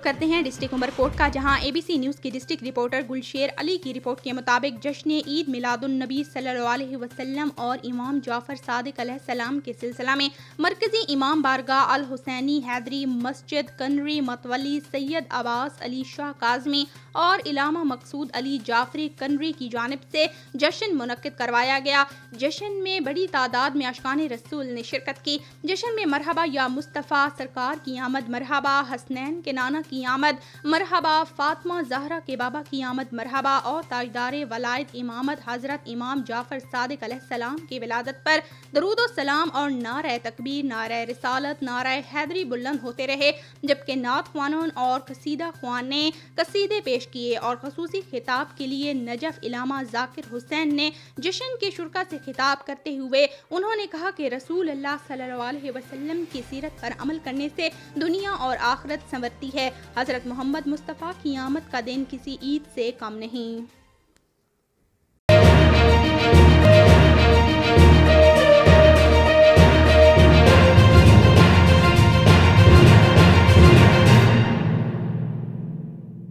رخ کرتے ہیں ڈسٹرکٹ عمرکوٹ کا، جہاں ABC نیوز کی ڈسٹرکٹ رپورٹر گلشیر علی کی رپورٹ کے مطابق جشن عید میلاد النبی صلی اللہ علیہ وسلم اور امام جعفر صادق علیہ السلام کے سلسلہ میں مرکزی امام بارگاہ الحسینی حیدری مسجد کنری متولی سید عباس علی شاہ کاظمی اور علامہ مقصود علی جعفری کنری کی جانب سے جشن منعقد کروایا گیا۔ جشن میں بڑی تعداد میں عاشقان رسول نے شرکت کی۔ جشن میں مرحبا یا مصطفیٰ سرکار کی آمد، مرحبا حسنین کے نانا کی آمد، مرحبا فاطمہ زہرا کے بابا کی آمد، مرحبا اور تاجدار ولایت امامت حضرت امام جعفر صادق علیہ السلام کی ولادت پر درود و سلام اور نعرہ تکبیر، نعرہ رسالت، نعرہ حیدری بلند ہوتے رہے، جبکہ نعت خوانوں اور قصیدہ خوان نے قصیدے پیش کیے اور خصوصی خطاب کے لیے نجف علامہ ذاکر حسین نے جشن کے شرکا سے خطاب کرتے ہوئے انہوں نے کہا کہ رسول اللہ صلی اللہ علیہ وسلم کی سیرت پر عمل کرنے سے دنیا اور آخرت سنورتی ہے۔ حضرت محمد مصطفیٰ کی آمد کا دن کسی عید سے کم نہیں۔